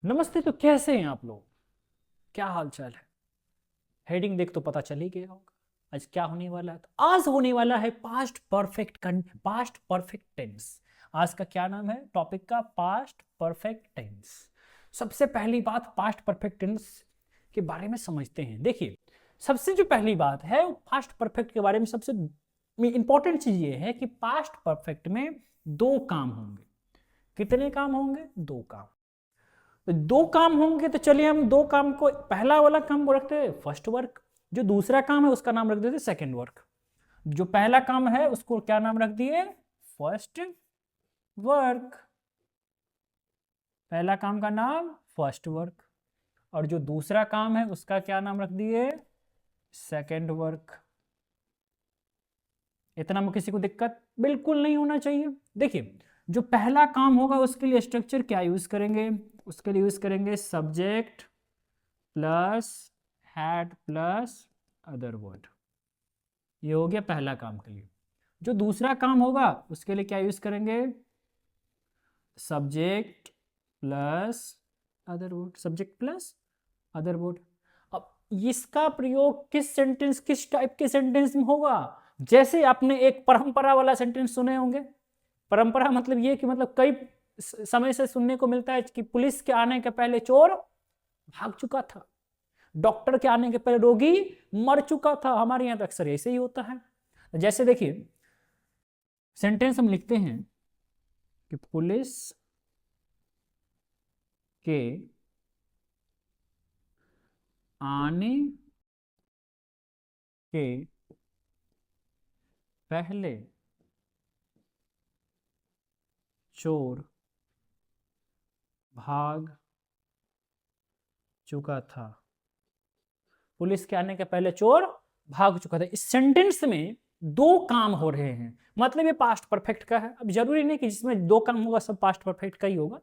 नमस्ते। तो कैसे हैं आप लोग? क्या हाल चाल है? हेडिंग देख तो पता चल ही गया होगा आज क्या होने वाला है। तो आज होने वाला है पास्ट परफेक्ट टेंस। आज का क्या नाम है टॉपिक का? Past perfect tense. सबसे पहली बात पास्ट परफेक्ट टेंस के बारे में समझते हैं। देखिए, सबसे जो पहली बात है पास्ट परफेक्ट के बारे में, सबसे इंपॉर्टेंट चीज ये है कि पास्ट परफेक्ट में दो काम होंगे। कितने काम होंगे? दो काम। तो दो काम होंगे तो चलिए हम दो काम को, पहला वाला काम को रखते हैं फर्स्ट वर्क, जो दूसरा काम है उसका नाम रख देते सेकंड वर्क। जो पहला काम है उसको क्या नाम रख दिए? First work. पहला काम का नाम फर्स्ट वर्क, और जो दूसरा काम है उसका क्या नाम रख दिए? Second work. इतना में किसी को दिक्कत बिल्कुल नहीं होना चाहिए। देखिए, जो पहला काम होगा उसके लिए स्ट्रक्चर क्या यूज करेंगे? उसके लिए यूज करेंगे subject plus had plus other word. ये हो गया पहला काम के लिए। जो दूसरा काम होगा उसके लिए क्या यूज करेंगे? Subject plus other word. Subject plus other word. अब इसका प्रयोग किस सेंटेंस, किस टाइप के सेंटेंस में होगा? जैसे आपने एक परंपरा वाला सेंटेंस सुने होंगे। परंपरा मतलब ये कि मतलब कई समय से सुनने को मिलता है कि पुलिस के आने के पहले चोर भाग चुका था, डॉक्टर के आने के पहले रोगी मर चुका था। हमारे यहाँ तो अक्सर ऐसे ही होता है। जैसे देखिए, सेंटेंस हम लिखते हैं कि पुलिस के आने के पहले चोर भाग चुका था। पुलिस के आने के पहले चोर भाग चुका था। इस सेंटेंस में दो काम हो रहे हैं, मतलब ये पास्ट परफेक्ट का है। अब जरूरी नहीं कि जिसमें दो काम होगा सब पास्ट परफेक्ट का ही होगा।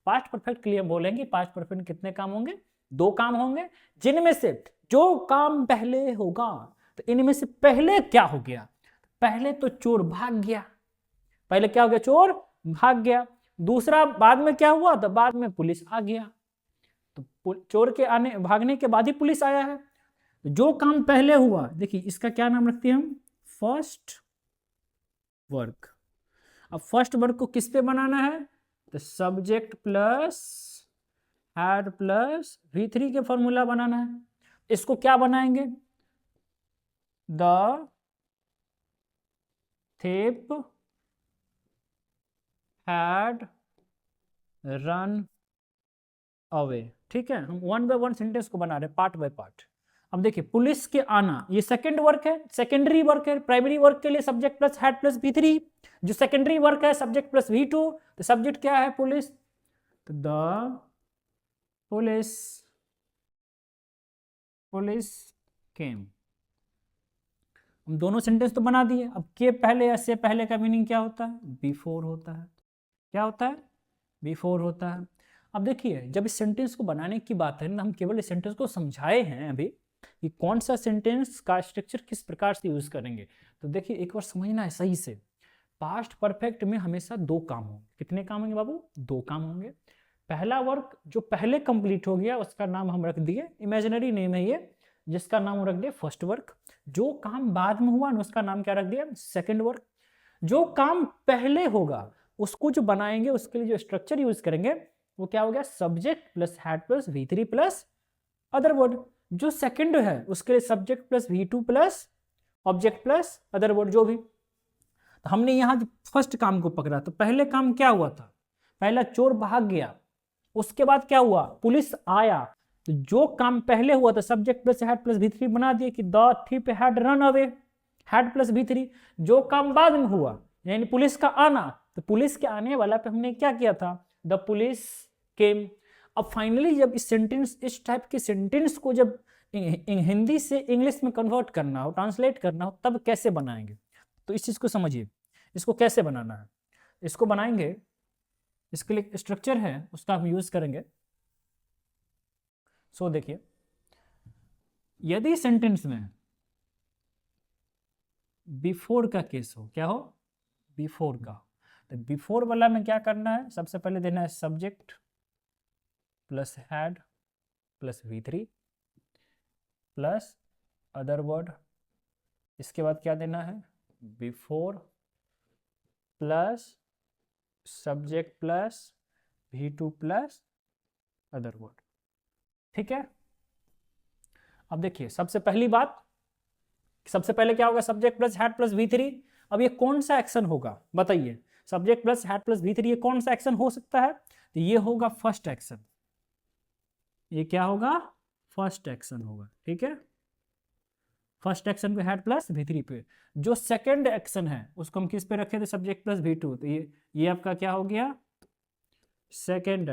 पास्ट परफेक्ट के लिए हम बोलेंगे पास्ट परफेक्ट में कितने काम होंगे? दो काम होंगे, जिनमें से जो काम पहले होगा, तो इनमें से पहले क्या हो गया? पहले तो चोर भाग गया। पहले क्या हो गया? चोर भाग गया। दूसरा बाद में क्या हुआ? तो बाद में पुलिस आ गया। तो चोर के आने भागने के बाद ही पुलिस आया है। जो काम पहले हुआ, देखिए इसका क्या नाम रखते हैं हम? First work. अब फर्स्ट वर्क को किस पे बनाना है? तो subject plus had plus V3 के फॉर्मूला बनाना है। इसको क्या बनाएंगे? The thief had run away. ठीक है, हम वन बाय वन सेंटेंस को बना रहे हैं, पार्ट बाय पार्ट। अब देखिए, पुलिस के आना ये सेकेंड वर्क है, सेकेंडरी वर्क है। प्राइमरी वर्क के लिए subject plus had plus V3। जो सेकेंडरी वर्क है सब्जेक्ट प्लस V2। तो सब्जेक्ट क्या है? पुलिस। तो द पुलिस पुलिस केम। हम दोनों सेंटेंस तो बना दिए। अब के पहले या से पहले का मीनिंग क्या होता है? बिफोर होता है। क्या होता है? बिफोर होता है। अब देखिए, जब इस सेंटेंस को बनाने की बात है ना, हम केवल इस सेंटेंस को समझाए हैं अभी कि कौन सा सेंटेंस का स्ट्रक्चर किस प्रकार से यूज करेंगे। तो देखिए, एक बार समझना है सही से। पास्ट परफेक्ट में हमेशा दो काम होंगे। कितने काम होंगे बाबू? दो काम होंगे। पहला वर्क जो पहले कंप्लीट हो गया उसका नाम हम रख दिए, इमेजिनरी नेम है ये, जिसका नाम हम रख दिया फर्स्ट वर्क। जो काम बाद में हुआ ना उसका नाम क्या रख दिया? Second work. जो काम पहले होगा उसको जो बनाएंगे उसके लिए जो स्ट्रक्चर यूज करेंगे वो क्या हो गया? Subject plus had plus V3 plus other word. जो सेकंड है उसके लिए subject plus V2 plus object plus other word जो भी। तो हमने यहां फर्स्ट काम को पकड़ा, तो पहले काम क्या हुआ था? पहला चोर भाग गया। उसके बाद क्या हुआ? पुलिस आया। तो जो काम पहले हुआ था subject plus had plus V3 बना दिए कि the thief had run away. Had plus V3। जो काम बाद में हुआ यानी पुलिस का आना, तो पुलिस के आने वाला पे हमने क्या किया था? द पुलिस केम। अब फाइनली जब इस सेंटेंस, इस टाइप के सेंटेंस को जब हिंदी से इंग्लिश में कन्वर्ट करना हो, ट्रांसलेट करना हो, तब कैसे बनाएंगे? तो इस चीज को समझिए, इसको कैसे बनाना है। इसको बनाएंगे, इसके लिए स्ट्रक्चर है उसका हम यूज करेंगे। सो देखिए, यदि सेंटेंस में बिफोर का केस हो, क्या हो? बिफोर का। तो बिफोर वाला में क्या करना है? सबसे पहले देना है subject plus had plus V3 plus other word, इसके बाद क्या देना है, before plus subject plus V2 plus other word. ठीक है, अब देखिए सबसे पहली बात, सबसे पहले क्या होगा, subject plus had plus V3। अब ये कौन सा एक्शन होगा बताइए, subject plus had plus V3 ये कौन सा एक्शन हो सकता है, तो ये होगा फर्स्ट एक्शन, ये क्या होगा, फर्स्ट एक्शन होगा। ठीक है, फर्स्ट एक्शन पे हैड प्लस V3 पे, जो सेकंड एक्शन है उसको हम किस पे रखे थे, सब्जेक्ट प्लस V2, तो ये आपका क्या हो गया, सेकंड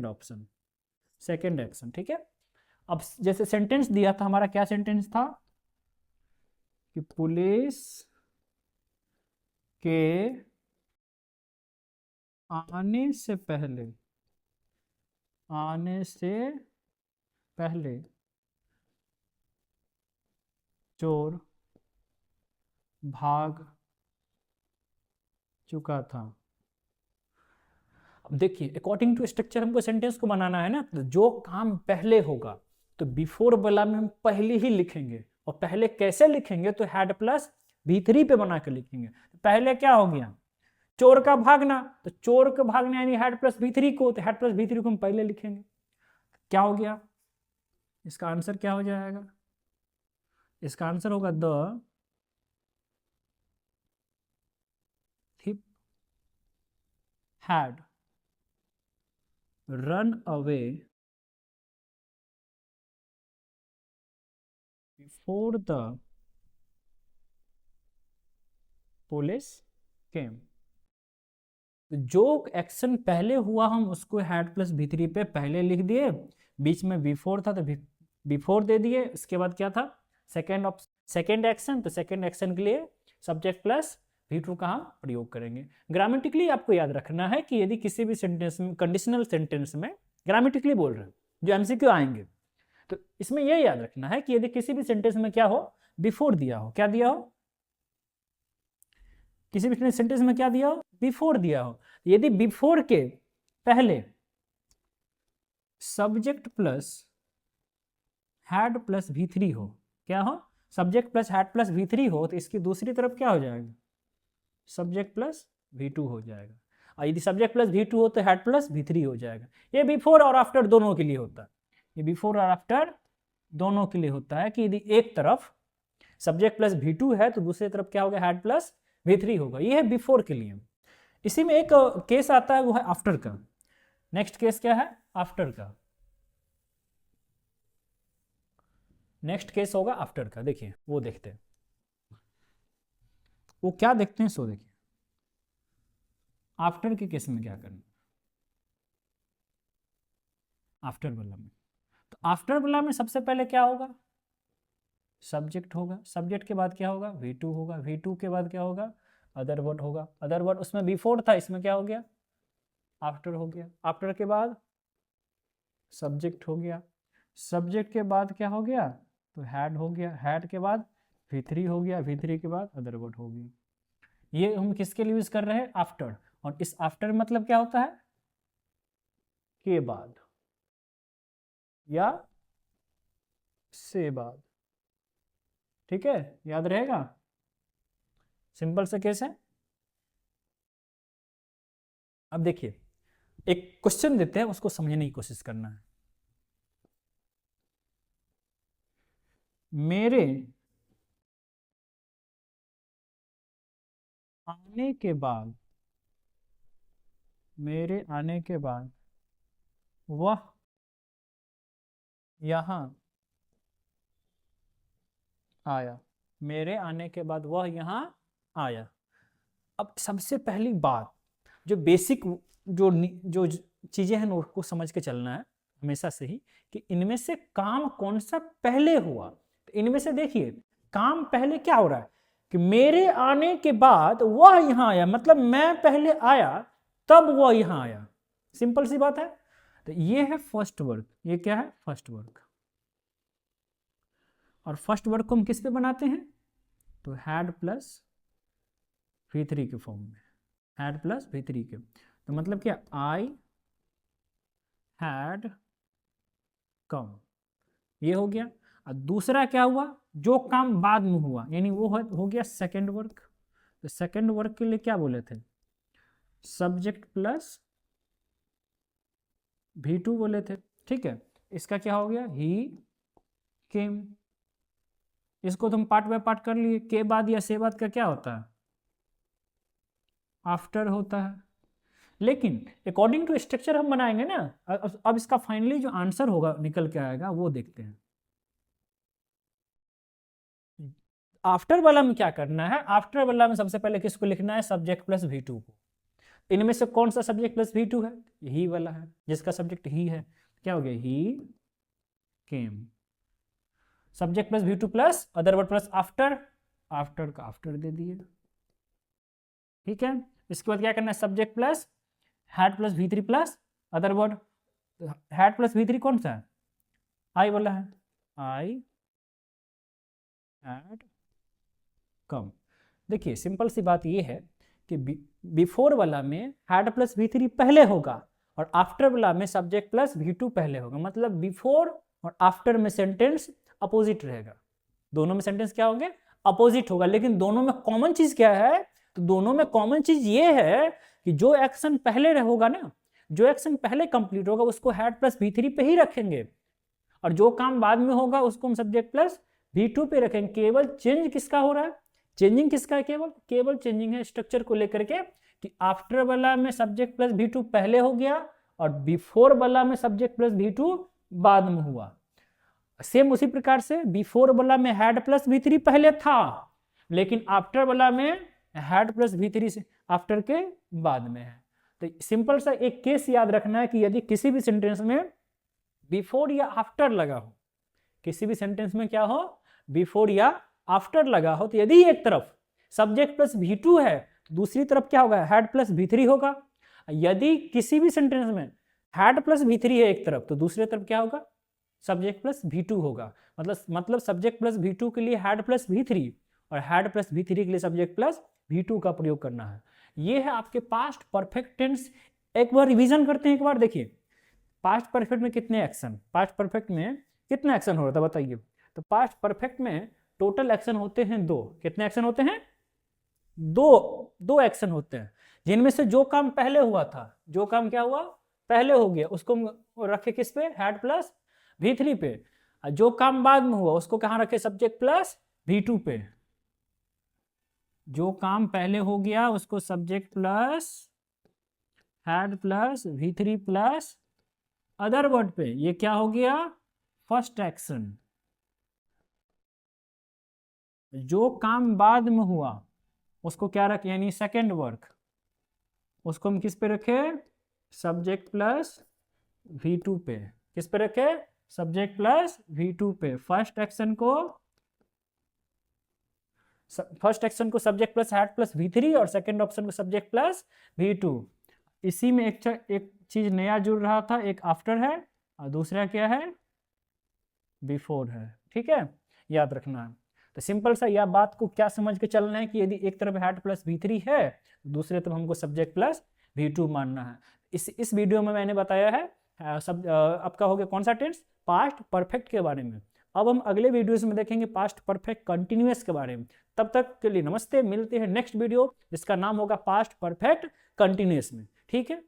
ऑप्शन, सेकंड एक्शन। ठीक है, अब जैसे सेंटेंस दिया था हमारा, क्या सेंटेंस था कि पुलिस के आने से पहले चोर भाग चुका था। अब देखिए अकॉर्डिंग टू स्ट्रक्चर हमको सेंटेंस को बनाना है ना, तो जो काम पहले होगा तो बिफोर वाला में हम पहले ही लिखेंगे, और पहले कैसे लिखेंगे, तो हैड प्लस V3 पे बना के लिखेंगे। पहले क्या हो गया, चोर का भागना, तो चोर का भागना यानी हैड प्लस V3 को, तो हैड प्लस V3 को हम पहले लिखेंगे। क्या हो गया, इसका आंसर क्या हो जाएगा, इसका आंसर होगा the thief had run away before the police केम। जो एक्शन पहले हुआ हम उसको हैड प्लस V3 पे पहले लिख दिए, बीच में बिफोर था तो बिफोर दे दिए, इसके बाद क्या था, सेकेंड एक्शन, तो सेकेंड एक्शन के लिए सब्जेक्ट प्लस V2 का हम प्रयोग करेंगे। ग्रामेटिकली आपको याद रखना है कि यदि किसी भी सेंटेंस में, कंडीशनल सेंटेंस में ग्रामेटिकली बोल रहे हैं, जो MCQ आएंगे, तो इसमें यह याद रखना है कि यदि किसी भी सेंटेंस में क्या हो, बिफोर दिया हो, क्या दिया हो, किसी भी सेंटेंस में क्या दिया हो, बिफोर दिया हो। यदि बिफोर के पहले subject plus had plus V3 हो, क्या हो, subject plus had plus V3 हो, तो इसकी दूसरी तरफ क्या हो जाएगा, सब्जेक्ट प्लस V2 हो जाएगा। और यदि सब्जेक्ट प्लस V2 हो तो हैड प्लस V3 हो जाएगा। ये बिफोर और आफ्टर दोनों के लिए होता है, ये बिफोर और आफ्टर दोनों के लिए होता है कि यदि एक तरफ सब्जेक्ट प्लस V2 है तो दूसरी तरफ क्या होगा, हैड प्लस V3 होगा। ये है बिफोर के लिए। इसी में एक केस आता है, वो है आफ्टर का। नेक्स्ट केस क्या है, आफ्टर का। नेक्स्ट केस होगा आफ्टर का, देखिए वो देखते हैं, वो क्या देखते हैं, सो देखिए आफ्टर के केस में क्या करना, आफ्टर वाला में, तो आफ्टर वाला में सबसे पहले क्या होगा, सब्जेक्ट होगा, सब्जेक्ट के बाद क्या होगा, V2 होगा, V2 के बाद क्या होगा, अदर वर्ड होगा, अदर वर्ड उसमें बिफोर था, इसमें क्या हो गया, आफ्टर हो गया। आफ्टर के बाद सब्जेक्ट हो गया, सब्जेक्ट के बाद क्या हो गया, तो हैड हो गया, हैड के बाद V3 हो गया, V3 के बाद अदर वर्ड हो गया। ये हम किसके लिए यूज कर रहे हैं, आफ्टर। और इस आफ्टर मतलब क्या होता है, के बाद या से बाद। ठीक है, याद रहेगा, सिंपल सा केस है। अब देखिए एक क्वेश्चन देते हैं, उसको समझने की कोशिश करना है। मेरे आने के बाद, मेरे आने के बाद वह यहां आया, मेरे आने के बाद वह यहां आया। अब सबसे पहली बात, जो बेसिक जो चीजें हैं उसको समझ के चलना है हमेशा से ही, कि इनमें से काम कौन सा पहले हुआ। तो इनमें से देखिए काम पहले क्या हो रहा है, कि मेरे आने के बाद वह यहां आया, मतलब मैं पहले आया तब वह यहां आया। सिंपल सी बात है। तो ये है फर्स्ट वर्क, ये क्या है, फर्स्ट वर्क। और फर्स्ट वर्क को हम किस पे बनाते हैं, तो हैड प्लस V3 के फॉर्म में, हैड प्लस V3 के। तो मतलब क्या, आई हैड कम, ये हो गया। और दूसरा क्या हुआ, जो काम बाद में हुआ, यानी वो हो गया सेकंड वर्क। तो सेकंड वर्क के लिए क्या बोले थे, सब्जेक्ट प्लस V2 बोले थे, ठीक है। इसका क्या हो गया, ही केम। इसको तुम पार्ट बाय पार्ट कर लिए, के बाद या से बाद का क्या होता है, आफ्टर होता है। लेकिन अकॉर्डिंग टू स्ट्रक्चर हम बनाएंगे ना, अब इसका फाइनली जो आंसर होगा निकल के आएगा वो देखते हैं। आफ्टर वाला में क्या करना है, आफ्टर वाला में सबसे पहले किसको लिखना है, सब्जेक्ट प्लस V2 को। इनमें से कौन सा सब्जेक्ट प्लस V2 है, ही वाला है, जिसका सब्जेक्ट ही है। क्या हो गया, he came. Subject plus V2 plus other word plus after, after का आफ्टर दे दिए, ठीक है। इसके बाद क्या करना है, subject plus had plus V3 plus other word. Had plus V3 कौन सा है, आई वाला है, आई हैड कम। देखिए सिंपल सी बात ये है कि बिफोर वाला में हैड प्लस V3 पहले होगा और आफ्टर वाला में सब्जेक्ट प्लस V2 पहले होगा। मतलब बिफोर और आफ्टर में सेंटेंस अपोजिट रहेगा, दोनों में सेंटेंस क्या होंगे, अपोजिट होगा। लेकिन दोनों में कॉमन चीज क्या है, तो दोनों में कॉमन चीज ये है कि जो एक्शन पहले होगा ना, जो एक्शन पहले कंप्लीट होगा उसको हैड प्लस V3 पे ही रखेंगे, और जो काम बाद में होगा उसको हम सब्जेक्ट प्लस V2 पे रखेंगे। केवल चेंज किसका हो रहा है, चेंजिंग किसका है, केवल चेंजिंग है स्ट्रक्चर को लेकर के, कि आफ्टर वाला में सब्जेक्ट प्लस V2 पहले हो गया और बिफोर वाला में सब्जेक्ट प्लस V2 बाद में हुआ। सेम उसी प्रकार से बिफोर वाला में हैड प्लस V3 पहले था, लेकिन आफ्टर वाला में हैड प्लस V3 से आफ्टर के बाद में है। तो सिंपल सा एक केस याद रखना है कि यदि किसी भी सेंटेंस में बिफोर या आफ्टर लगा हो, किसी भी सेंटेंस में क्या हो, बिफोर या आफ्टर लगा हो, तो यदि एक तरफ सब्जेक्ट प्लस V2 है तो दूसरी तरफ क्या होगा, हैड प्लस V3 होगा। यदि किसी भी सेंटेंस में हैड प्लस V3 है एक तरफ, तो दूसरी तरफ क्या होगा, सब्जेक्ट प्लस V2 होगा। मतलब सब्जेक्ट प्लस V2 के लिए हैड प्लस V3 और हैड प्लस V3 के लिए सब्जेक्ट प्लस V2 का प्रयोग करना है। ये है आपके पास्ट परफेक्ट टेंस। एक बार रिवीजन करते हैं, एक बार देखिए पास्ट परफेक्ट में कितने एक्शन, पास्ट परफेक्ट में कितना एक्शन हो रहा था बताइए। तो पास्ट परफेक्ट में टोटल एक्शन होते हैं 2। कितने एक्शन होते हैं, 2 एक्शन होते हैं, जिनमें से जो काम पहले हुआ था, जो काम क्या हुआ पहले हो गया, उसको रखे किस पे, हैड प्लस V3 पे। जो काम बाद में हुआ उसको कहाँ रखे, सब्जेक्ट प्लस V2 पे। जो काम पहले हो गया उसको subject plus had plus V3 plus other word पे, ये क्या हो गया, फर्स्ट एक्शन। जो काम बाद में हुआ उसको क्या रखे, यानी सेकेंड वर्क, उसको हम किस पे रखे, सब्जेक्ट प्लस V2 पे। किस पे रखे, सब्जेक्ट प्लस V2 पे। फर्स्ट एक्शन को subject plus had plus V3 और सेकेंड ऑप्शन को सब्जेक्ट प्लस V2। इसी में एक चीज नया जुड़ रहा था, एक आफ्टर है और दूसरा क्या है, बिफोर है, ठीक है, याद रखना है। तो सिंपल सा यह बात को क्या समझ के चलना है कि यदि एक तरफ हैड प्लस V3 है, दूसरे तरफ हमको सब्जेक्ट प्लस V2 मानना है। इस वीडियो में मैंने बताया है आपका हो गया कौन सा टेंस, पास्ट परफेक्ट के बारे में। अब हम अगले वीडियोस में देखेंगे पास्ट परफेक्ट कंटिन्यूअस के बारे में। तब तक के लिए नमस्ते, मिलते हैं नेक्स्ट वीडियो जिसका नाम होगा पास्ट परफेक्ट कंटिन्यूअस में, ठीक है।